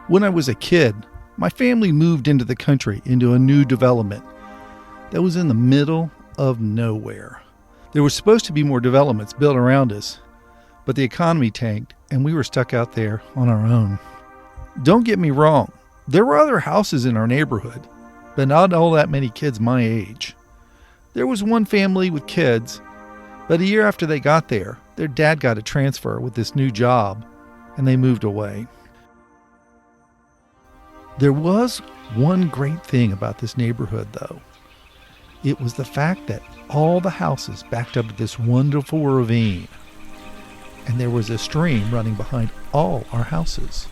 When I was a kid, my family moved into the country into a new development that was in the middle of nowhere. There were supposed to be more developments built around us, but the economy tanked and we were stuck out there on our own. Don't get me wrong, there were other houses in our neighborhood, but not all that many kids my age. There was one family with kids, but a year after they got there, their dad got a transfer with this new job and they moved away. There was one great thing about this neighborhood, though. It was the fact that all the houses backed up to this wonderful ravine, and there was a stream running behind all our houses.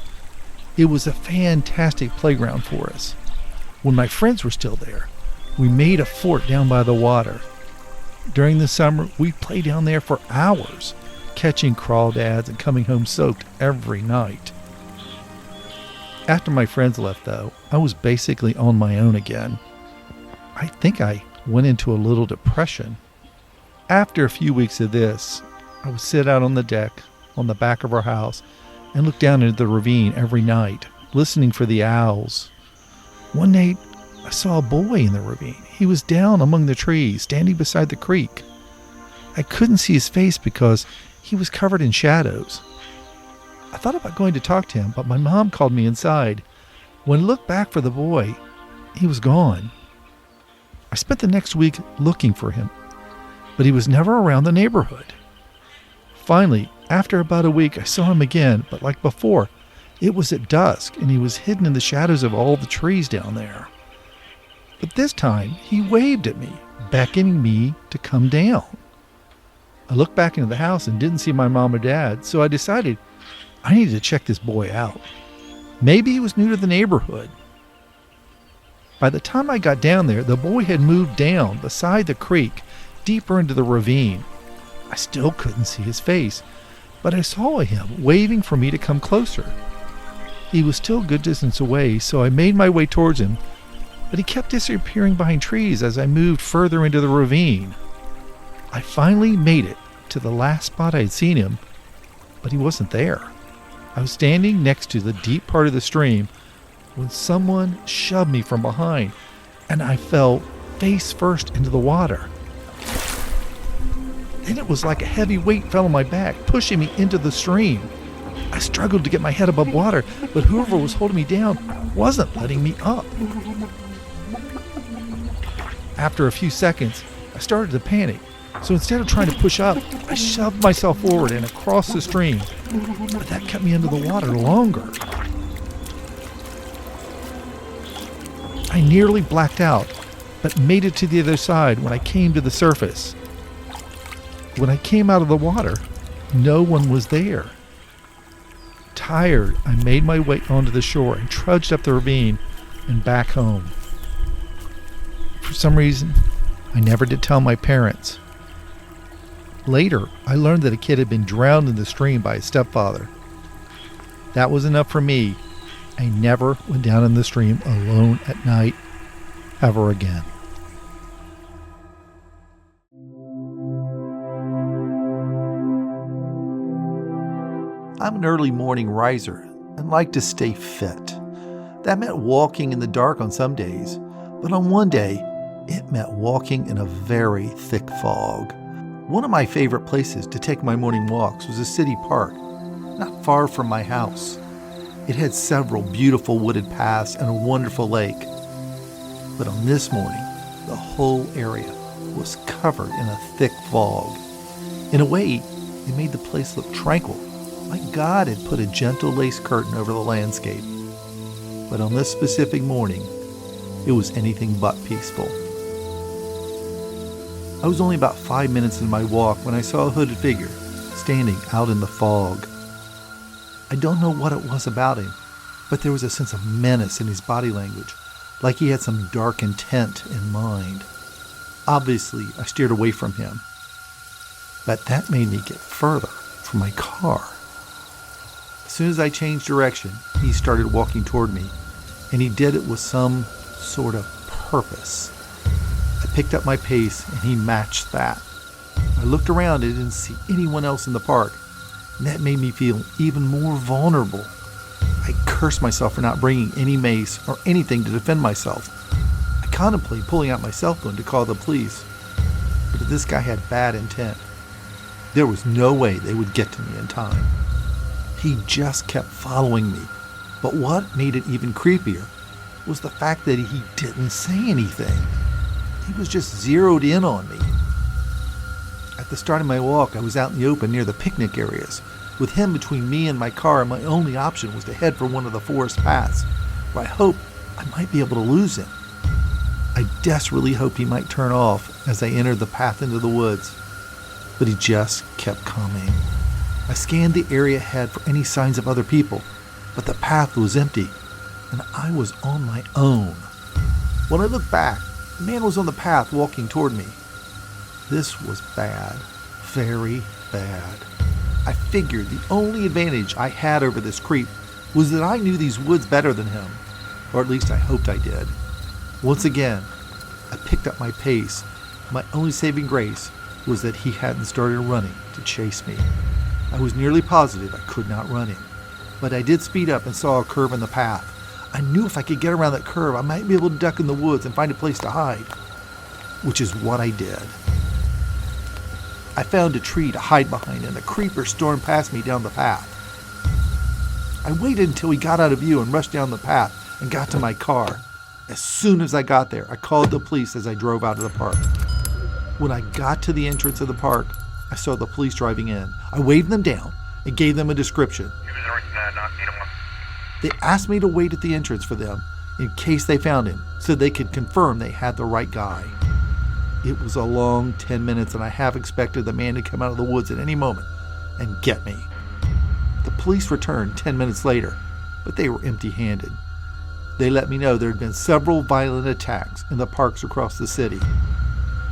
It was a fantastic playground for us. When my friends were still there, we made a fort down by the water. During the summer, we played down there for hours, catching crawdads and coming home soaked every night. After my friends left, though, I was basically on my own again. I think I went into a little depression. After a few weeks of this, I would sit out on the deck on the back of our house and look down into the ravine every night, listening for the owls. One night, I saw a boy in the ravine. He was down among the trees, standing beside the creek. I couldn't see his face because he was covered in shadows. I thought about going to talk to him, but my mom called me inside. When I looked back for the boy, he was gone. I spent the next week looking for him, but he was never around the neighborhood. Finally, after about a week, I saw him again, but like before, it was at dusk and he was hidden in the shadows of all the trees down there. But this time, he waved at me, beckoning me to come down. I looked back into the house and didn't see my mom or dad, so I decided I needed to check this boy out. Maybe he was new to the neighborhood. By the time I got down there, the boy had moved down beside the creek, deeper into the ravine. I still couldn't see his face, but I saw him waving for me to come closer. He was still a good distance away, so I made my way towards him, but he kept disappearing behind trees as I moved further into the ravine. I finally made it to the last spot I had seen him, but he wasn't there. I was standing next to the deep part of the stream when someone shoved me from behind, and I fell face first into the water. Then it was like a heavy weight fell on my back, pushing me into the stream. I struggled to get my head above water, but whoever was holding me down wasn't letting me up. After a few seconds, I started to panic. So instead of trying to push up, I shoved myself forward and across the stream. But that kept me under the water longer. I nearly blacked out, but made it to the other side when I came to the surface. When I came out of the water, no one was there. Tired, I made my way onto the shore and trudged up the ravine and back home. For some reason, I never did tell my parents. Later, I learned that a kid had been drowned in the stream by his stepfather. That was enough for me. I never went down in the stream alone at night, ever again. I'm an early morning riser and like to stay fit. That meant walking in the dark on some days, but on one day, it meant walking in a very thick fog. One of my favorite places to take my morning walks was a city park, not far from my house. It had several beautiful wooded paths and a wonderful lake. But on this morning, the whole area was covered in a thick fog. In a way, it made the place look tranquil, like God had put a gentle lace curtain over the landscape. But on this specific morning, it was anything but peaceful. I was only about 5 minutes into my walk when I saw a hooded figure standing out in the fog. I don't know what it was about him, but there was a sense of menace in his body language, like he had some dark intent in mind. Obviously, I steered away from him, but that made me get further from my car. As soon as I changed direction, he started walking toward me, and he did it with some sort of purpose. I picked up my pace, and he matched that. I looked around and didn't see anyone else in the park, and that made me feel even more vulnerable. I cursed myself for not bringing any mace or anything to defend myself. I contemplated pulling out my cell phone to call the police, but this guy had bad intent. There was no way they would get to me in time. He just kept following me. But what made it even creepier was the fact that he didn't say anything. He was just zeroed in on me. At the start of my walk, I was out in the open near the picnic areas. With him between me and my car, my only option was to head for one of the forest paths, where I hoped I might be able to lose him. I desperately hoped he might turn off as I entered the path into the woods, but he just kept coming. I scanned the area ahead for any signs of other people, but the path was empty, and I was on my own. When I looked back, the man was on the path walking toward me. This was bad, very bad. I figured the only advantage I had over this creep was that I knew these woods better than him, or at least I hoped I did. Once again, I picked up my pace. My only saving grace was that he hadn't started running to chase me. I was nearly positive I could not run him, but I did speed up and saw a curve in the path. I knew if I could get around that curve, I might be able to duck in the woods and find a place to hide, which is what I did. I found a tree to hide behind, and the creeper stormed past me down the path. I waited until he got out of view and rushed down the path and got to my car. As soon as I got there, I called the police as I drove out of the park. When I got to the entrance of the park, I saw the police driving in. I waved them down and gave them a description. They asked me to wait at the entrance for them in case they found him, so they could confirm they had the right guy. It was a long 10 minutes, and I half expected the man to come out of the woods at any moment and get me. The police returned 10 minutes later, but they were empty-handed. They let me know there had been several violent attacks in the parks across the city.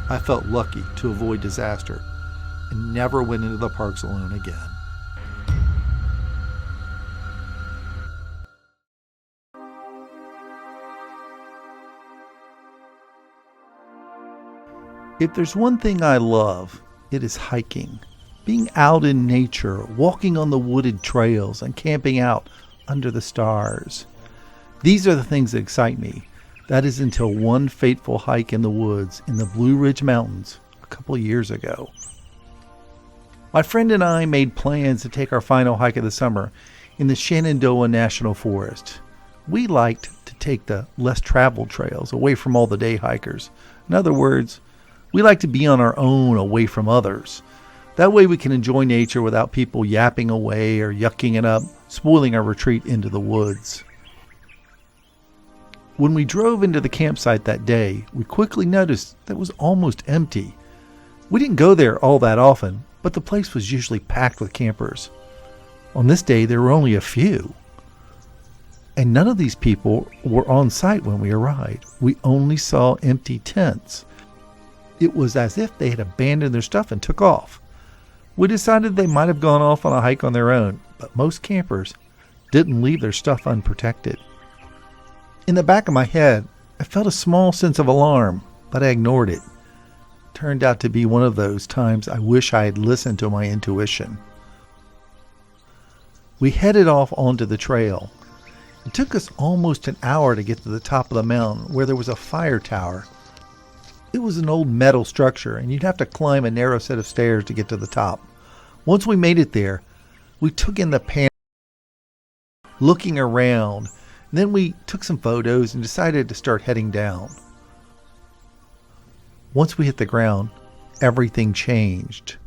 I felt lucky to avoid disaster and never went into the parks alone again. If there's one thing I love, it is hiking. Being out in nature, walking on the wooded trails, and camping out under the stars. These are the things that excite me. That is until one fateful hike in the woods in the Blue Ridge Mountains a couple of years ago. My friend and I made plans to take our final hike of the summer in the Shenandoah National Forest. We liked to take the less traveled trails away from all the day hikers. In other words, we like to be on our own away from others. That way we can enjoy nature without people yapping away or yucking it up, spoiling our retreat into the woods. When we drove into the campsite that day, we quickly noticed that it was almost empty. We didn't go there all that often, but the place was usually packed with campers. On this day, there were only a few. And none of these people were on site when we arrived. We only saw empty tents. It was as if they had abandoned their stuff and took off. We decided they might have gone off on a hike on their own, but most campers didn't leave their stuff unprotected. In the back of my head, I felt a small sense of alarm, but I ignored it. Turned out to be one of those times I wish I had listened to my intuition. We headed off onto the trail. It took us almost an hour to get to the top of the mountain where there was a fire tower. It was an old metal structure, and you'd have to climb a narrow set of stairs to get to the top. Once we made it there, we took in the panorama, looking around. Then we took some photos and decided to start heading down. Once we hit the ground, everything changed.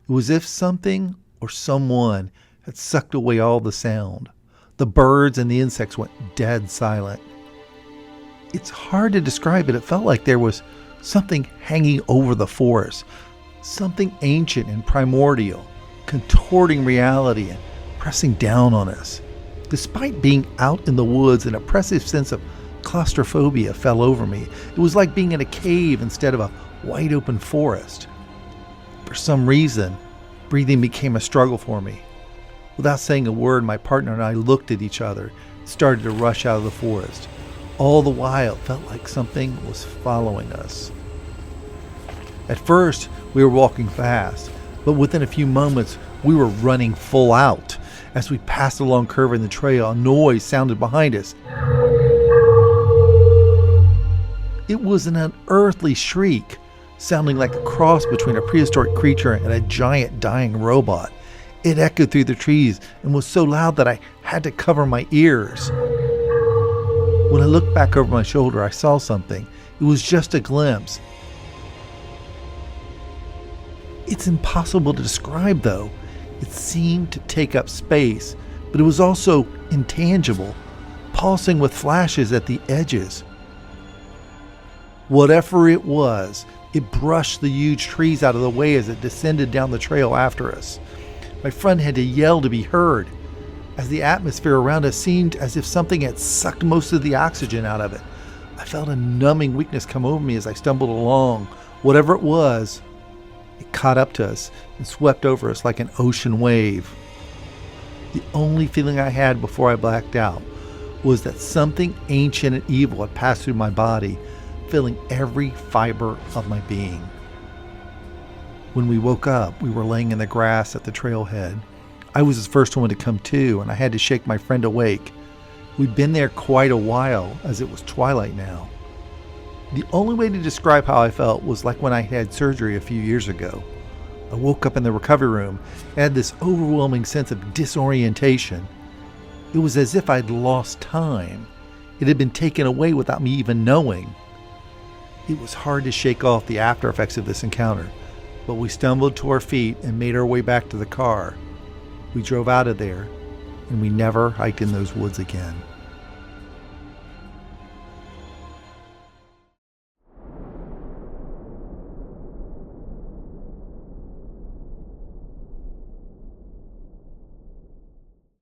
It was as if something or someone had sucked away all the sound. The birds and the insects went dead silent. It's hard to describe it. It felt like there was something hanging over the forest, something ancient and primordial, contorting reality and pressing down on us. Despite being out in the woods, an oppressive sense of claustrophobia fell over me. It was like being in a cave instead of a wide open forest. For some reason, breathing became a struggle for me. Without saying a word, my partner and I looked at each other and started to rush out of the forest. All the while, it felt like something was following us. At first, we were walking fast, but within a few moments, we were running full out. As we passed along a curve in the trail, a noise sounded behind us. It was an unearthly shriek, sounding like a cross between a prehistoric creature and a giant dying robot. It echoed through the trees and was so loud that I had to cover my ears. When I looked back over my shoulder, I saw something. It was just a glimpse. It's impossible to describe, though. It seemed to take up space, but it was also intangible, pulsing with flashes at the edges. Whatever it was, it brushed the huge trees out of the way as it descended down the trail after us. My friend had to yell to be heard, as the atmosphere around us seemed as if something had sucked most of the oxygen out of it. I felt a numbing weakness come over me as I stumbled along. Whatever it was, it caught up to us and swept over us like an ocean wave. The only feeling I had before I blacked out was that something ancient and evil had passed through my body, filling every fiber of my being. When we woke up, we were laying in the grass at the trailhead. I was the first one to come to, and I had to shake my friend awake. We'd been there quite a while, as it was twilight now. The only way to describe how I felt was like when I had surgery a few years ago. I woke up in the recovery room and had this overwhelming sense of disorientation. It was as if I'd lost time. It had been taken away without me even knowing. It was hard to shake off the after effects of this encounter, but we stumbled to our feet and made our way back to the car. We drove out of there, and we never hiked in those woods again.